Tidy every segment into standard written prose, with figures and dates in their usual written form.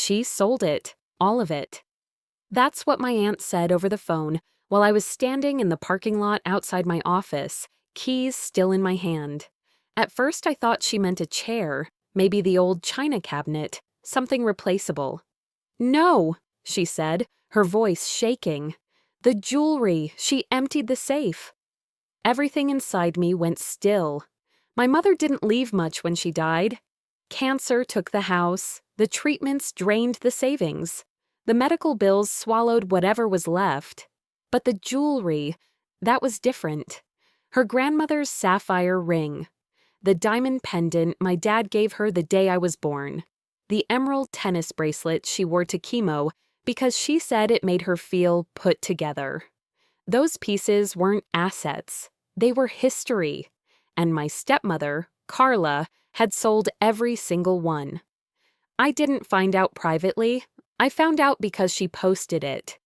she sold it, all of it. That's what my aunt said over the phone while I was standing in the parking lot outside my office, keys still in my hand. At first I thought she meant a chair, maybe the old china cabinet, something replaceable. "No," she said, her voice shaking. "The jewelry, she emptied the safe." Everything inside me went still. My mother didn't leave much when she died. Cancer took the house, the treatments drained the savings. The medical bills swallowed whatever was left. But the jewelry, that was different. Her grandmother's sapphire ring. The diamond pendant my dad gave her the day I was born. The emerald tennis bracelet she wore to chemo because she said it made her feel put together. Those pieces weren't assets. They were history. And my stepmother, Carla, had sold every single one. I didn't find out privately. I found out because she posted it.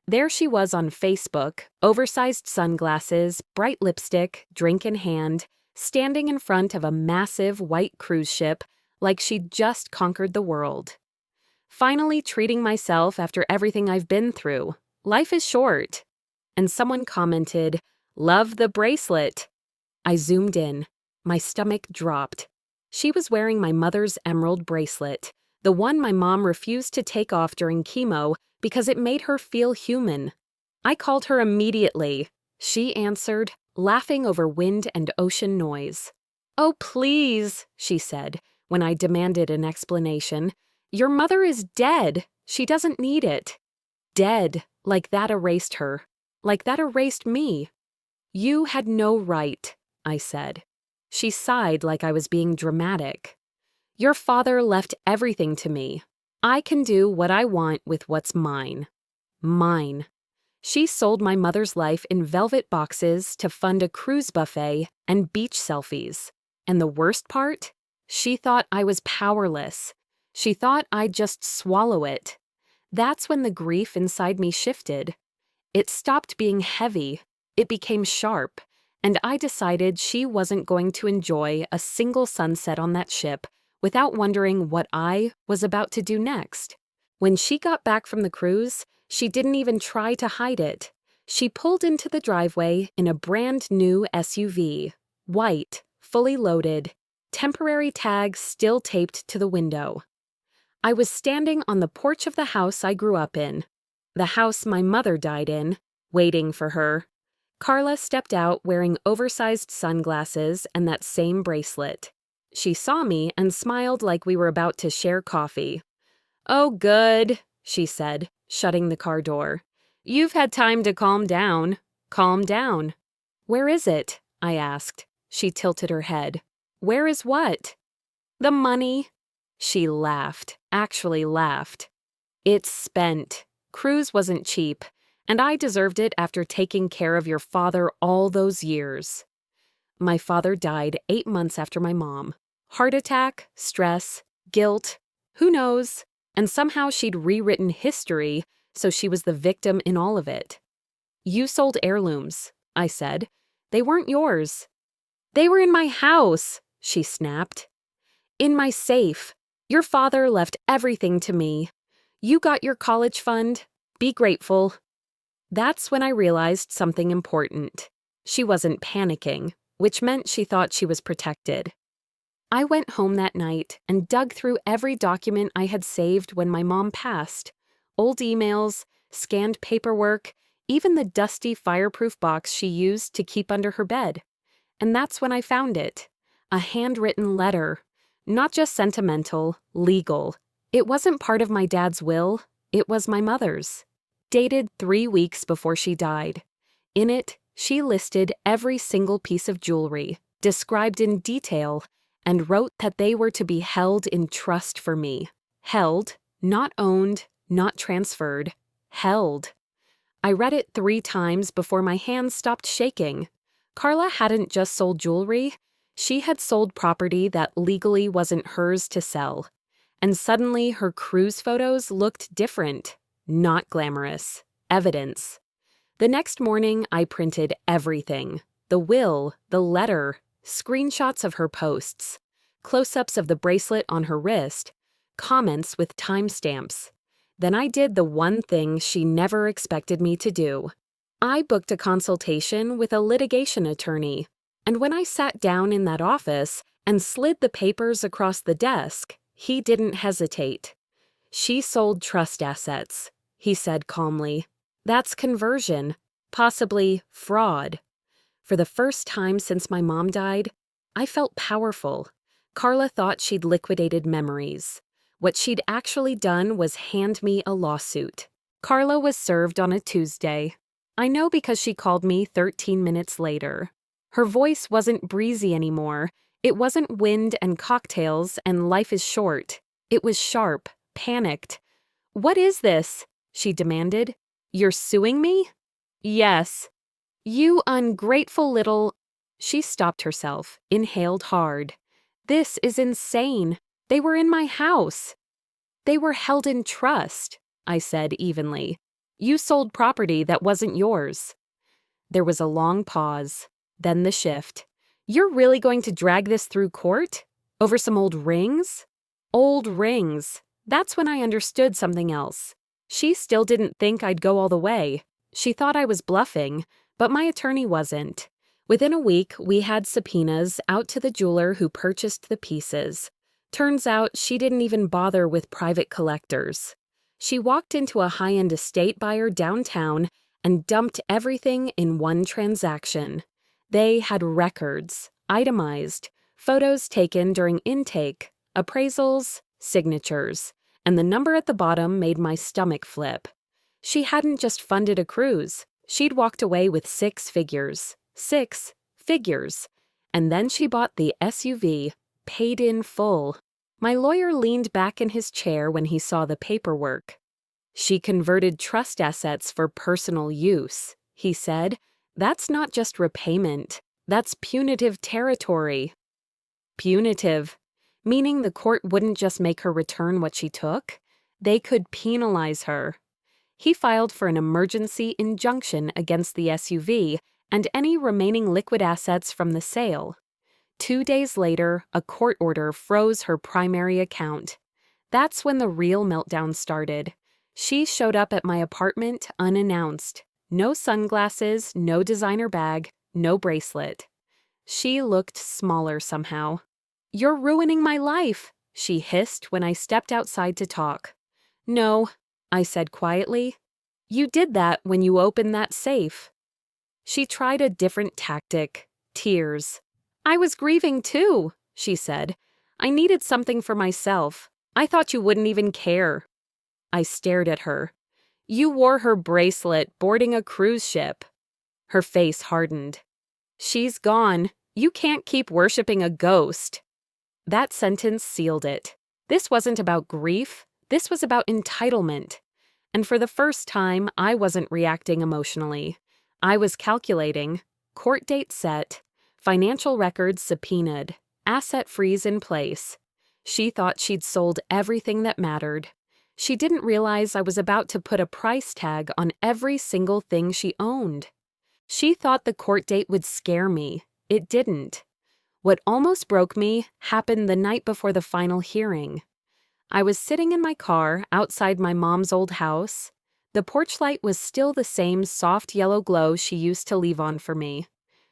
There she was on Facebook, oversized sunglasses, bright lipstick, drink in hand, standing in front of a massive white cruise ship like she'd just conquered the world. Finally treating myself after everything I've been through. Life is short. And someone commented, "Love the bracelet." I zoomed in. My stomach dropped. She was wearing my mother's emerald bracelet, the one my mom refused to take off during chemo because it made her feel human. I called her immediately. She answered, laughing over wind and ocean noise. "Oh, please," she said, when I demanded an explanation. "Your mother is dead. She doesn't need it." Dead, like that erased her. Like that erased me. "You had no right," I said. She sighed like I was being dramatic. "Your father left everything to me. I can do what I want with what's mine. Mine." She sold my mother's life in velvet boxes to fund a cruise buffet and beach selfies. And the worst part? She thought I was powerless. She thought I'd just swallow it. That's when the grief inside me shifted. It stopped being heavy. It became sharp. And I decided she wasn't going to enjoy a single sunset on that ship without wondering what I was about to do next. When she got back from the cruise, she didn't even try to hide it. She pulled into the driveway in a brand new SUV, white, fully loaded, temporary tags still taped to the window. I was standing on the porch of the house I grew up in, the house my mother died in, waiting for her. Carla stepped out wearing oversized sunglasses and that same bracelet. She saw me and smiled like we were about to share coffee. "Oh, good," she said, shutting the car door. "You've had time to calm down. Calm down." "Where is it?" I asked. She tilted her head. "Where is what?" "The money." She laughed, actually laughed. "It's spent. Cruise wasn't cheap. And I deserved it after taking care of your father all those years." My father died 8 months after my mom. Heart attack, stress, guilt, who knows? And somehow she'd rewritten history, so she was the victim in all of it. "You sold heirlooms," I said. "They weren't yours." "They were in my house," she snapped. "In my safe. Your father left everything to me. You got your college fund. Be grateful." That's when I realized something important. She wasn't panicking, which meant she thought she was protected. I went home that night and dug through every document I had saved when my mom passed. Old emails, scanned paperwork, even the dusty fireproof box she used to keep under her bed. And that's when I found it. A handwritten letter. Not just sentimental, legal. It wasn't part of my dad's will. It was my mother's. Dated 3 weeks before she died. In it, she listed every single piece of jewelry, described in detail, and wrote that they were to be held in trust for me. Held, not owned, not transferred. Held. I read it 3 times before my hands stopped shaking. Carla hadn't just sold jewelry. She had sold property that legally wasn't hers to sell. And suddenly her cruise photos looked different. Not glamorous. Evidence. The next morning, I printed everything. The will, the letter, screenshots of her posts, close-ups of the bracelet on her wrist, comments with timestamps. Then I did the one thing she never expected me to do. I booked a consultation with a litigation attorney, and when I sat down in that office and slid the papers across the desk, he didn't hesitate. "She sold trust assets," he said calmly. "That's conversion, possibly fraud." For the first time since my mom died, I felt powerful. Carla thought she'd liquidated memories. What she'd actually done was hand me a lawsuit. Carla was served on a Tuesday. I know because she called me 13 minutes later. Her voice wasn't breezy anymore. It wasn't wind and cocktails and life is short. It was sharp, panicked. "What is this?" she demanded. "You're suing me?" "Yes." "You ungrateful little—" She stopped herself, inhaled hard. "This is insane. They were in my house." "They were held in trust," I said evenly. "You sold property that wasn't yours." There was a long pause, then the shift. "You're really going to drag this through court? Over some old rings?" Old rings. That's when I understood something else. She still didn't think I'd go all the way. She thought I was bluffing, but my attorney wasn't. Within a week, we had subpoenas out to the jeweler who purchased the pieces. Turns out she didn't even bother with private collectors. She walked into a high-end estate buyer downtown and dumped everything in one transaction. They had records, itemized, photos taken during intake, appraisals, signatures, and the number at the bottom made my stomach flip. She hadn't just funded a cruise. She'd walked away with 6 figures. 6 figures. And then she bought the SUV, paid in full. My lawyer leaned back in his chair when he saw the paperwork. "She converted trust assets for personal use," he said. "That's not just repayment. That's punitive territory." Punitive, meaning the court wouldn't just make her return what she took. They could penalize her. He filed for an emergency injunction against the SUV and any remaining liquid assets from the sale. 2 days later, a court order froze her primary account. That's when the real meltdown started. She showed up at my apartment unannounced. No sunglasses, no designer bag, no bracelet. She looked smaller somehow. "You're ruining my life," she hissed when I stepped outside to talk. "No," I said quietly. "You did that when you opened that safe." She tried a different tactic. Tears. "I was grieving too," she said. "I needed something for myself. I thought you wouldn't even care." I stared at her. "You wore her bracelet boarding a cruise ship." Her face hardened. "She's gone. You can't keep worshiping a ghost." That sentence sealed it. This wasn't about grief. This was about entitlement. And for the first time, I wasn't reacting emotionally. I was calculating. Court date set. Financial records subpoenaed. Asset freeze in place. She thought she'd sold everything that mattered. She didn't realize I was about to put a price tag on every single thing she owned. She thought the court date would scare me. It didn't. What almost broke me happened the night before the final hearing. I was sitting in my car outside my mom's old house. The porch light was still the same soft yellow glow she used to leave on for me.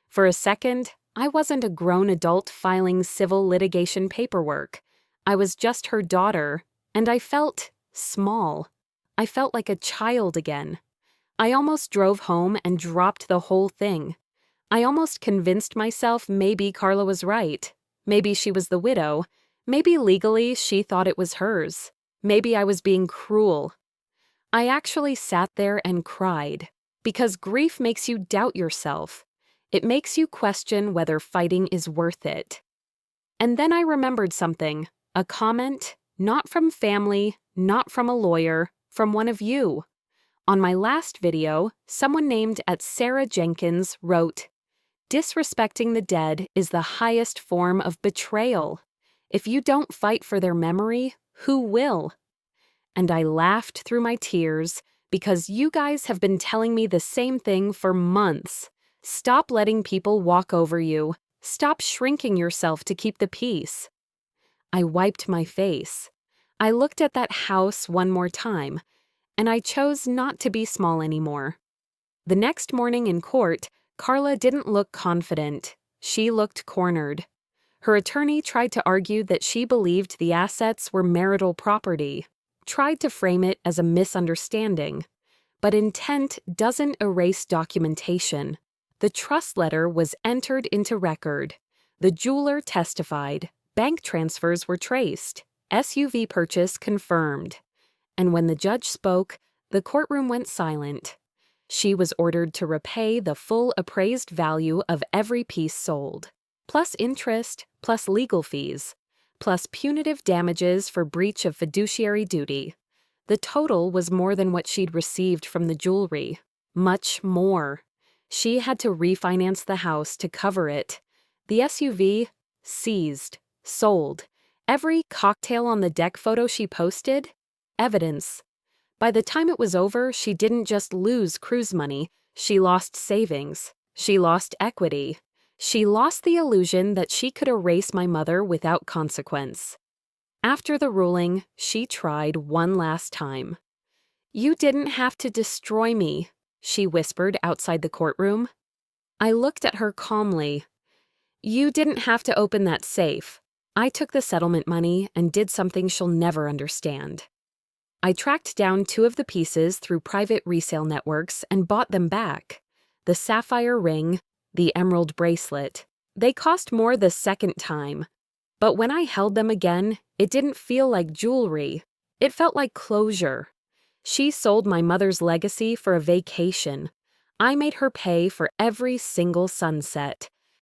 For a second, I wasn't a grown adult filing civil litigation paperwork. I was just her daughter, and I felt small. I felt like a child again. I almost drove home and dropped the whole thing. I almost convinced myself maybe Carla was right. Maybe she was the widow. Maybe legally she thought it was hers. Maybe I was being cruel. I actually sat there and cried, because grief makes you doubt yourself. It makes you question whether fighting is worth it. And then I remembered something, a comment, not from family, not from a lawyer, from one of you. On my last video, someone named @Sarah Jenkins wrote, "Disrespecting the dead is the highest form of betrayal. If you don't fight for their memory, who will?" And I laughed through my tears because you guys have been telling me the same thing for months. Stop letting people walk over you. Stop shrinking yourself to keep the peace. I wiped my face. I looked at that house one more time, and I chose not to be small anymore. The next morning in court, Carla didn't look confident. She looked cornered. Her attorney tried to argue that she believed the assets were marital property, tried to frame it as a misunderstanding. But intent doesn't erase documentation. The trust letter was entered into record. The jeweler testified. Bank transfers were traced. SUV purchase confirmed. And when the judge spoke, the courtroom went silent. She was ordered to repay the full appraised value of every piece sold, plus interest, plus legal fees, plus punitive damages for breach of fiduciary duty. The total was more than what she'd received from the jewelry. Much more. She had to refinance the house to cover it. The SUV, seized, sold. Every cocktail on the deck photo she posted, evidence. By the time it was over, she didn't just lose cruise money, she lost savings. She lost equity. She lost the illusion that she could erase my mother without consequence. After the ruling, she tried one last time. "You didn't have to destroy me," she whispered outside the courtroom. I looked at her calmly. "You didn't have to open that safe. I took the settlement money and did something she'll never understand." I tracked down 2 of the pieces through private resale networks and bought them back. The sapphire ring, the emerald bracelet. They cost more the second time. But when I held them again, it didn't feel like jewelry. It felt like closure. She sold my mother's legacy for a vacation. I made her pay for every single sunset,